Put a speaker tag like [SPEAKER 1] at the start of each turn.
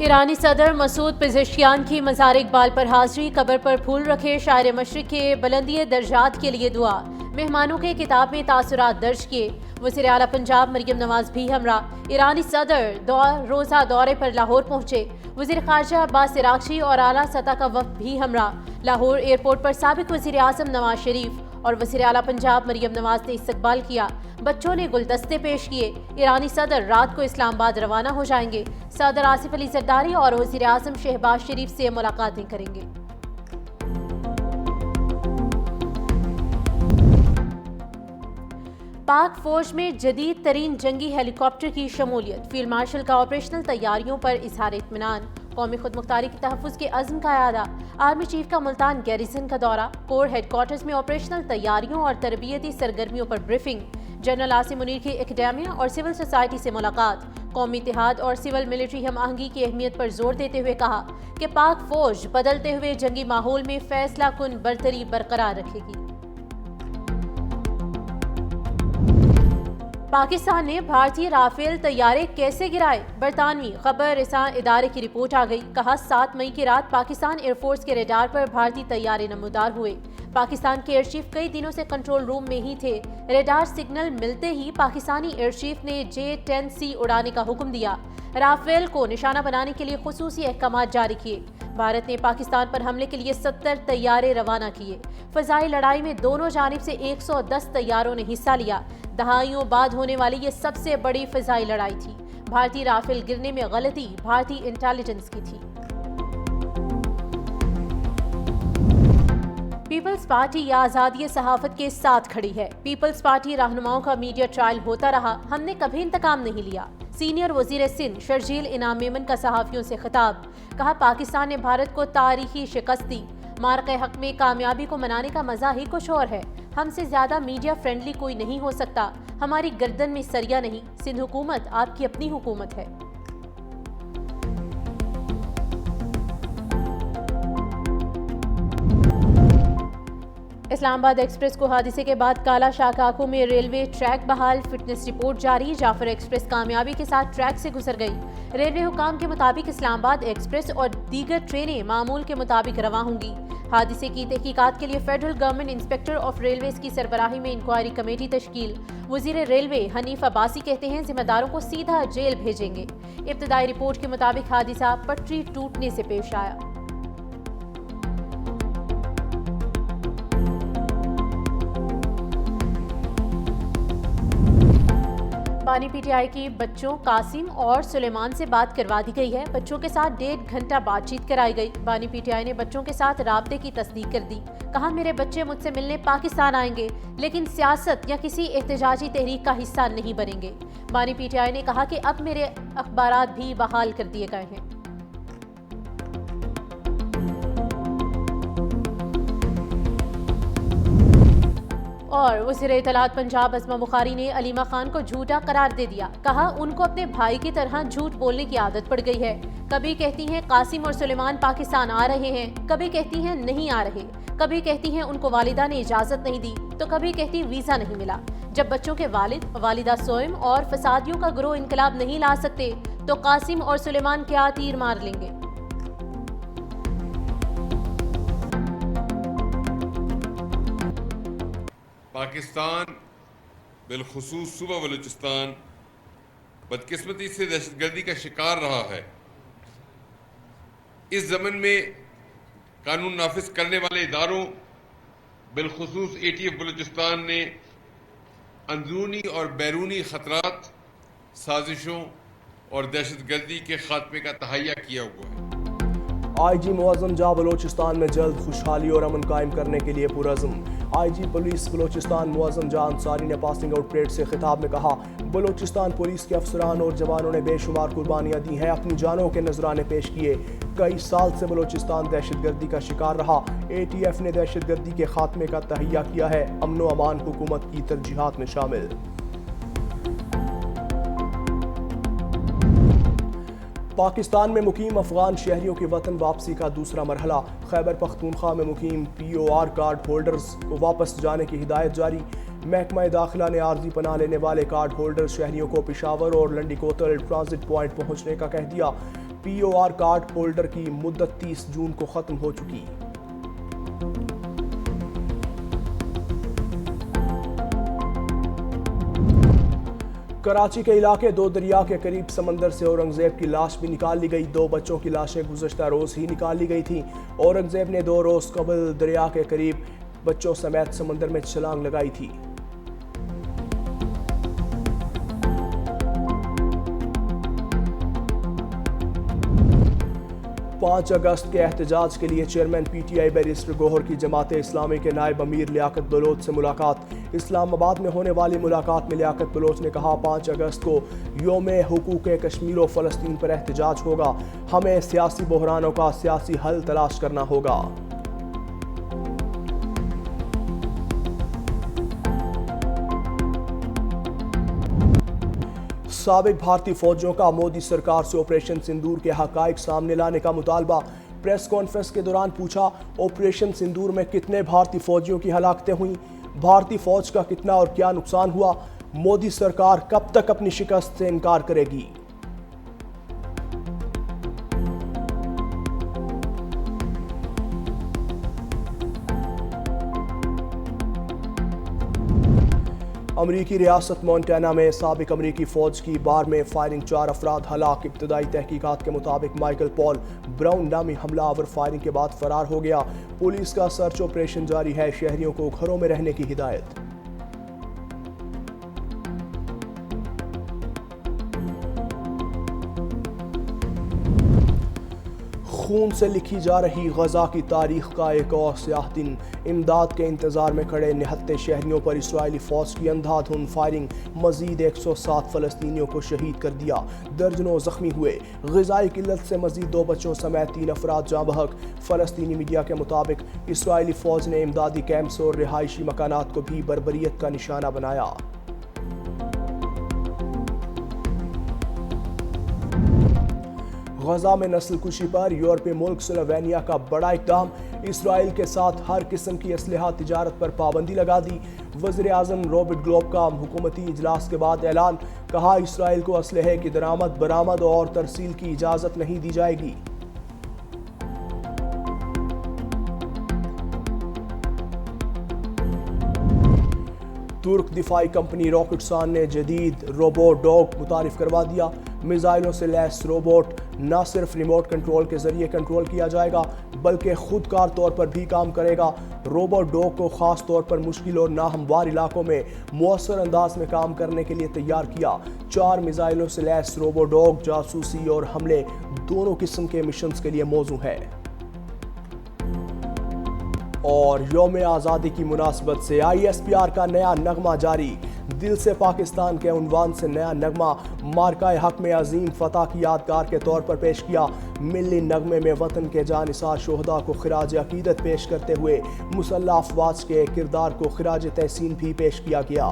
[SPEAKER 1] ایرانی صدر Masoud Pezeshkian کی مزار اقبال پر حاضری، قبر پر پھول رکھے، شاعر مشرق کے بلندی درجات کے لیے دعا، مہمانوں کے کتاب میں تاثرات درج کیے۔ وزیر اعلیٰ پنجاب مریم نواز بھی ہمراہ، ایرانی صدر روزہ دورے پر لاہور پہنچے۔ وزیر خارجہ عباس عراقچی اور اعلیٰ سطح کا وفد بھی ہمراہ۔ لاہور ایئرپورٹ پر سابق وزیر اعظم نواز شریف اور وزیر اعلیٰ پنجاب مریم نواز نے استقبال کیا۔ بچوں نے گلدستے پیش کیے۔ ایرانی صدر رات کو اسلام آباد روانہ ہو جائیں گے۔ صدر آصف علی زرداری اور وزیر اعظم شہباز شریف سے ملاقاتیں کریں گے۔ پاک فوج میں جدید ترین جنگی ہیلی کاپٹر کی شمولیت، فیلڈ مارشل کا آپریشنل تیاریوں پر اظہار اطمینان۔ قومی خود مختاری کے تحفظ کے عزم کا اعادہ، آرمی چیف کا ملتان گیریزن کا دورہ، کور ہیڈ کوارٹرز میں آپریشنل تیاریوں اور تربیتی سرگرمیوں پر بریفنگ، جنرل عاصم منیر کی اکیڈیمیا اور سول سوسائٹی سے ملاقات، قومی اتحاد اور سول ملٹری ہم آہنگی کی اہمیت پر زور دیتے ہوئے کہا کہ پاک فوج بدلتے ہوئے جنگی ماحول میں فیصلہ کن برتری برقرار رکھے گی۔ پاکستان نے بھارتی رافیل طیارے کیسے گرائے؟ برطانوی خبر رساں ادارے کی رپورٹ آ گئی۔ کہا 7 مئی کی رات پاکستان ایئر فورس کے ریڈار پر بھارتی طیارے نمودار ہوئے۔ پاکستان کے ایئر چیف کئی دنوں سے کنٹرول روم میں ہی تھے۔ ریڈار سگنل ملتے ہی پاکستانی ایئر چیف نے J-10C اڑانے کا حکم دیا۔ رافیل کو نشانہ بنانے کے لیے خصوصی احکامات جاری کیے۔ بھارت نے پاکستان پر حملے کے لیے 70 طیارے روانہ کیے۔ فضائی لڑائی میں دونوں جانب سے 110 طیاروں نے حصہ لیا۔ دہائیوں بعد ہونے والی یہ سب سے بڑی فضائی لڑائی تھی۔ بھارتی رافیل گرنے میں غلطی بھارتی انٹیلیجنس کی تھی۔ پیپلز پارٹی آزادی صحافت کے ساتھ کھڑی ہے۔ پیپلز پارٹی رہنماؤں کا میڈیا ٹرائل ہوتا رہا، ہم نے کبھی انتقام نہیں لیا۔ سینئر وزیر سندھ شرجیل انعام میمن کا صحافیوں سے خطاب، کہا پاکستان نے بھارت کو تاریخی شکست دی۔ مارکہ حق میں کامیابی کو منانے کا مزہ ہی کچھ اور ہے۔ ہم سے زیادہ میڈیا فرینڈلی کوئی نہیں ہو سکتا۔ ہماری گردن میں سریا نہیں، سندھ حکومت آپ کی اپنی حکومت ہے۔ اسلام آباد ایکسپریس کو حادثے کے بعد کالا شاہ کاکو میں ریلوے ٹریک بحال، فٹنس رپورٹ جاری، جعفر ایکسپریس کامیابی کے ساتھ ٹریک سے گزر گئی۔ ریلوے حکام کے مطابق اسلام آباد ایکسپریس اور دیگر ٹرینیں معمول کے مطابق رواں ہوں گی۔ حادثے کی تحقیقات کے لیے federal government inspector of railways کی سربراہی میں انکوائری کمیٹی تشکیل۔ وزیر ریلوے حنیف عباسی کہتے ہیں ذمہ داروں کو سیدھا جیل بھیجیں گے۔ ابتدائی رپورٹ کے مطابق حادثہ پٹری ٹوٹنے سے پیش آیا۔ بانی پی ٹی آئی کی بچوں قاسم اور سلیمان سے بات کروا دی گئی ہے۔ بچوں کے ساتھ 1.5 گھنٹہ بات چیت کرائی گئی۔ بانی پی ٹی آئی نے بچوں کے ساتھ رابطے کی تصدیق کر دی۔ کہا میرے بچے مجھ سے ملنے پاکستان آئیں گے، لیکن سیاست یا کسی احتجاجی تحریک کا حصہ نہیں بنیں گے۔ بانی پی ٹی آئی نے کہا کہ اب میرے اخبارات بھی بحال کر دیے گئے ہیں۔ اور وزیر اطلاعات پنجاب اسما بخاری نے علیمہ خان کو جھوٹا قرار دے دیا۔ کہا ان کو اپنے بھائی کی طرح جھوٹ بولنے کی عادت پڑ گئی ہے۔ کبھی کہتی ہیں قاسم اور سلیمان پاکستان آ رہے ہیں، کبھی کہتی ہیں نہیں آ رہے، کبھی کہتی ہیں ان کو والدہ نے اجازت نہیں دی، تو کبھی کہتی ویزا نہیں ملا۔ جب بچوں کے والد والدہ سوئم اور فسادیوں کا گروہ انقلاب نہیں لا سکتے تو قاسم اور سلیمان کیا تیر مار لیں گے؟
[SPEAKER 2] پاکستان بالخصوص صوبہ بلوچستان بدقسمتی سے دہشت گردی کا شکار رہا ہے۔ اس ضمن میں قانون نافذ کرنے والے اداروں بالخصوص ATF بلوچستان نے اندرونی اور بیرونی خطرات، سازشوں اور دہشت گردی کے خاتمے کا تہیہ کیا ہوا ہے۔
[SPEAKER 3] IG معظم جاہ بلوچستان میں جلد خوشحالی اور امن قائم کرنے کے لیے پرعزم۔ IG پولیس بلوچستان معظم جاہ انصاری نے پاسنگ آؤٹ پریڈ سے خطاب میں کہا بلوچستان پولیس کے افسران اور جوانوں نے بے شمار قربانیاں دی ہیں، اپنی جانوں کے نذرانے پیش کیے۔ کئی سال سے بلوچستان دہشت گردی کا شکار رہا۔ ATF نے دہشت گردی کے خاتمے کا تہیہ کیا ہے، امن و امان حکومت کی ترجیحات میں شامل۔ پاکستان میں مقیم افغان شہریوں کی وطن واپسی کا دوسرا مرحلہ، خیبر پختونخوا میں مقیم POR کارڈ ہولڈرز کو واپس جانے کی ہدایت جاری۔ محکمہ داخلہ نے عارضی پناہ لینے والے کارڈ ہولڈر شہریوں کو پشاور اور لنڈی کوتل ٹرانزٹ پوائنٹ پہنچنے کا کہہ دیا۔ POR کارڈ ہولڈر کی مدت 30 جون کو ختم ہو چکی۔ کراچی کے علاقے دو دریا کے قریب سمندر سے اورنگزیب کی لاش بھی نکال لی گئی۔ 2 بچوں کی لاشیں گزشتہ روز ہی نکال لی گئی تھیں۔ اورنگزیب نے 2 روز قبل دریا کے قریب بچوں سمیت سمندر میں چھلانگ لگائی تھی۔ 5 اگست کے احتجاج کے لیے چیئرمین PTI بیرسٹر گوہر کی جماعت اسلامی کے نائب امیر لیاقت بلوچ سے ملاقات۔ اسلام آباد میں ہونے والی ملاقات میں لیاقت بلوچ نے کہا 5 اگست کو یوم حقوق کشمیر و فلسطین پر احتجاج ہوگا، ہمیں سیاسی بحرانوں کا سیاسی حل تلاش کرنا ہوگا۔ سابق بھارتی فوجیوں کا مودی سرکار سے آپریشن سندور کے حقائق سامنے لانے کا مطالبہ۔ پریس کانفرنس کے دوران پوچھا، آپریشن سندور میں کتنے بھارتی فوجیوں کی ہلاکتیں ہوئیں؟ بھارتی فوج کا کتنا اور کیا نقصان ہوا؟ مودی سرکار کب تک اپنی شکست سے انکار کرے گی؟ امریکی ریاست مونٹانا میں سابق امریکی فوج کی بار میں فائرنگ، 4 افراد ہلاک۔ ابتدائی تحقیقات کے مطابق مائیکل پال براؤن نامی حملہ آور فائرنگ کے بعد فرار ہو گیا۔ پولیس کا سرچ آپریشن جاری ہے، شہریوں کو گھروں میں رہنے کی ہدایت۔ خون سے لکھی جا رہی غزہ کی تاریخ کا ایک اور سیاہ دن۔ امداد کے انتظار میں کھڑے نہتے شہریوں پر اسرائیلی فوج کی اندھا دھند فائرنگ، مزید 107 فلسطینیوں کو شہید کر دیا، درجنوں زخمی ہوئے۔ غذائی قلت سے مزید 2 بچوں سمیت 3 افراد جاں بحق۔ فلسطینی میڈیا کے مطابق اسرائیلی فوج نے امدادی کیمپس اور رہائشی مکانات کو بھی بربریت کا نشانہ بنایا۔ غزہ میں نسل کشی پر یورپی ملک سلووینیا کا بڑا اقدام، اسرائیل کے ساتھ ہر قسم کی اسلحہ تجارت پر پابندی لگا دی۔ وزیر اعظم رابرٹ گلوب کا حکومتی اجلاس کے بعد اعلان، کہا اسرائیل کو اسلحے کی درآمد، برآمد اور ترسیل کی اجازت نہیں دی جائے گی۔ ترک دفاعی کمپنی راکٹسان نے جدید روبو ڈاگ متعارف کروا دیا۔ میزائلوں سے لیس روبوٹ نہ صرف ریموٹ کنٹرول کے ذریعے کنٹرول کیا جائے گا بلکہ خود کار طور پر بھی کام کرے گا۔ روبو ڈاگ کو خاص طور پر مشکل اور ناہموار علاقوں میں مؤثر انداز میں کام کرنے کے لیے تیار کیا۔ 4 میزائلوں سے لیس روبو ڈاگ جاسوسی اور حملے دونوں قسم کے مشنز کے لیے موزوں ہے۔ اور یوم آزادی کی مناسبت سے ISPR کا نیا نغمہ جاری۔ دل سے پاکستان کے عنوان سے نیا نغمہ مارکہ حق میں عظیم فتح کی یادگار کے طور پر پیش کیا۔ ملی نغمے میں وطن کے جانثار شہداء کو خراج عقیدت پیش کرتے ہوئے مسلح افواج کے کردار کو خراج تحسین بھی پیش کیا گیا۔